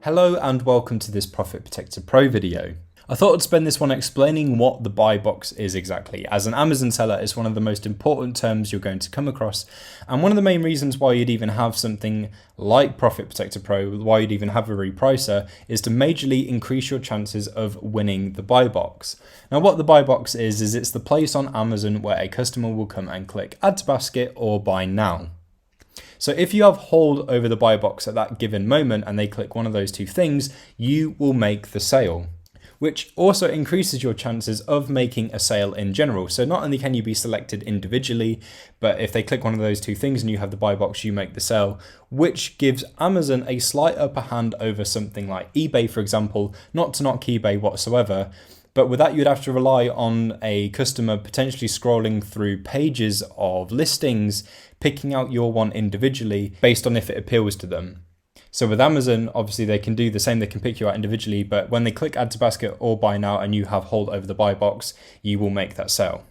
Hello and welcome to this Profit Protector Pro video. I thought I'd spend this one explaining what the buy box is exactly. As an Amazon seller, it's one of the most important terms you're going to come across, and one of the main reasons why you'd even have something like Profit Protector Pro, why you'd even have a repricer, is to majorly increase your chances of winning the buy box. Now what the buy box is it's the place on Amazon where a customer will come and click add to basket or buy now. So if you have hold over the buy box at that given moment and they click one of those two things, you will make the sale, which also increases your chances of making a sale in general. So not only can you be selected individually, but if they click one of those two things and you have the buy box, you make the sale, which gives Amazon a slight upper hand over something like eBay, for example. Not to knock eBay whatsoever, but with that, you'd have to rely on a customer potentially scrolling through pages of listings, picking out your one individually based on if it appeals to them. So with Amazon, obviously they can do the same, they can pick you out individually, but when they click add to basket or buy now and you have hold over the buy box, you will make that sale.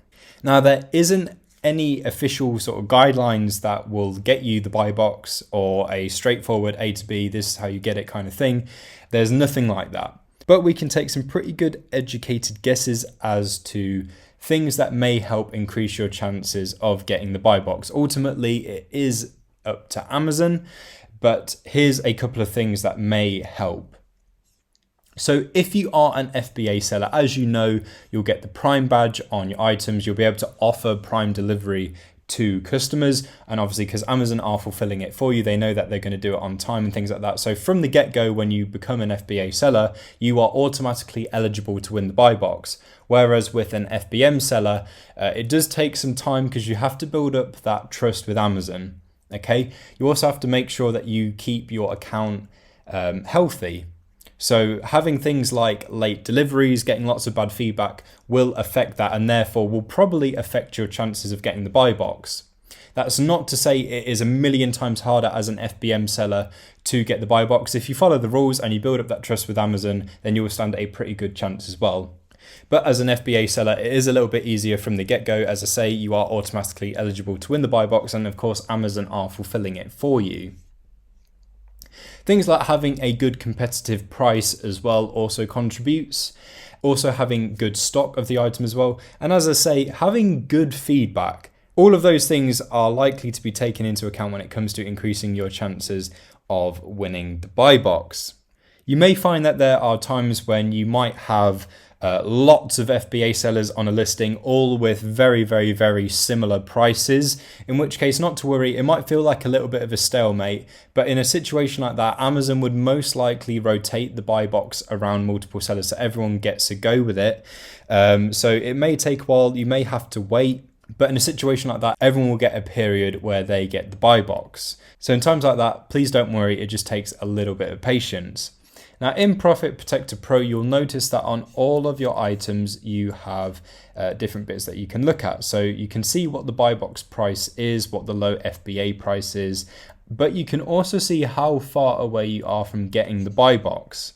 Now there isn't any official sort of guidelines that will get you the buy box or a straightforward A to B, this is how you get it kind of thing. There's nothing like that. But we can take some pretty good educated guesses as to things that may help increase your chances of getting the buy box. Ultimately, it is up to Amazon, but here's a couple of things that may help. So if you are an FBA seller, as you know, you'll get the Prime badge on your items. You'll be able to offer Prime delivery to customers, and obviously because Amazon are fulfilling it for you, they know that they're going to do it on time and things like that. So from the get-go, when you become an FBA seller, you are automatically eligible to win the buy box. Whereas with an FBM seller, it does take some time because you have to build up that trust with Amazon. Okay, you also have to make sure that you keep your account healthy. So having things like late deliveries, getting lots of bad feedback will affect that, and therefore will probably affect your chances of getting the buy box. That's not to say it is a million times harder as an FBM seller to get the buy box. If you follow the rules and you build up that trust with Amazon, then you will stand a pretty good chance as well. But as an FBA seller, it is a little bit easier from the get-go. As I say, you are automatically eligible to win the buy box, and of course Amazon are fulfilling it for you. Things like having a good competitive price as well also contributes. Also having good stock of the item as well. And as I say, having good feedback. All of those things are likely to be taken into account when it comes to increasing your chances of winning the buy box. You may find that there are times when you might have lots of FBA sellers on a listing, all with very similar prices, in which case, not to worry, it might feel like a little bit of a stalemate, but in a situation like that, Amazon would most likely rotate the buy box around multiple sellers so everyone gets a go with it. So it may take a while, you may have to wait, but in a situation like that, everyone will get a period where they get the buy box. So in times like that, please don't worry, it just takes a little bit of patience. Now in Profit Protector Pro, you'll notice that on all of your items, you have different bits that you can look at. So you can see what the buy box price is, what the low FBA price is, but you can also see how far away you are from getting the buy box.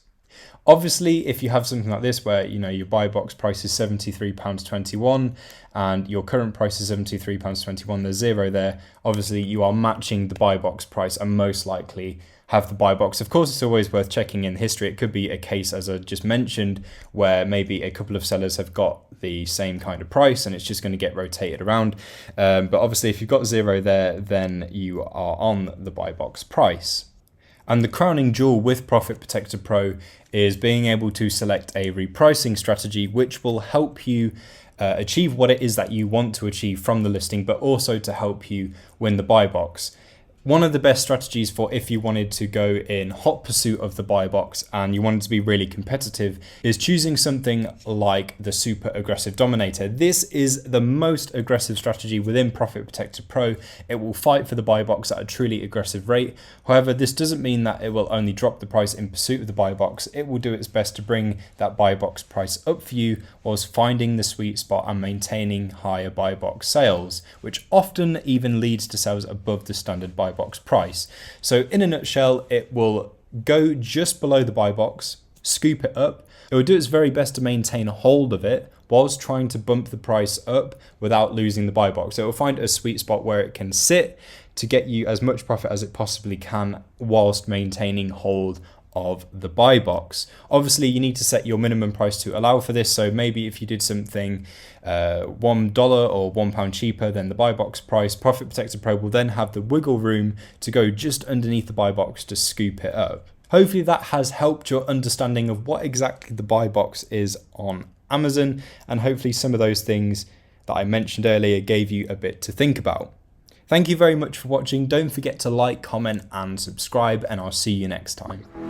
Obviously, if you have something like this where your buy box price is £73.21 and your current price is £73.21, there's zero there. Obviously, you are matching the buy box price and most likely have the buy box. Of course, it's always worth checking in history. It could be a case, as I just mentioned, where maybe a couple of sellers have got the same kind of price and it's just going to get rotated around. But obviously, if you've got zero there, then you are on the buy box price. And the crowning jewel with Profit Protector Pro is being able to select a repricing strategy, which will help you achieve what it is that you want to achieve from the listing, but also to help you win the buy box. One of the best strategies for if you wanted to go in hot pursuit of the buy box and you wanted to be really competitive is choosing something like the Super Aggressive Dominator. This is the most aggressive strategy within Profit Protector Pro. It will fight for the buy box at a truly aggressive rate. However, this doesn't mean that it will only drop the price in pursuit of the buy box. It will do its best to bring that buy box price up for you whilst finding the sweet spot and maintaining higher buy box sales, which often even leads to sales above the standard buy box price. So in a nutshell, it will go just below the buy box, scoop it up. It will do its very best to maintain a hold of it whilst trying to bump the price up without losing the buy box. So it will find a sweet spot where it can sit to get you as much profit as it possibly can whilst maintaining hold of the buy box. Obviously you need to set your minimum price to allow for this, so maybe if you did something $1 or £1 cheaper than the buy box price, Profit Protector Pro will then have the wiggle room to go just underneath the buy box to scoop it up. Hopefully that has helped your understanding of what exactly the buy box is on Amazon, and hopefully some of those things that I mentioned earlier gave you a bit to think about. Thank you very much for watching. Don't forget to like, comment and subscribe, and I'll see you next time.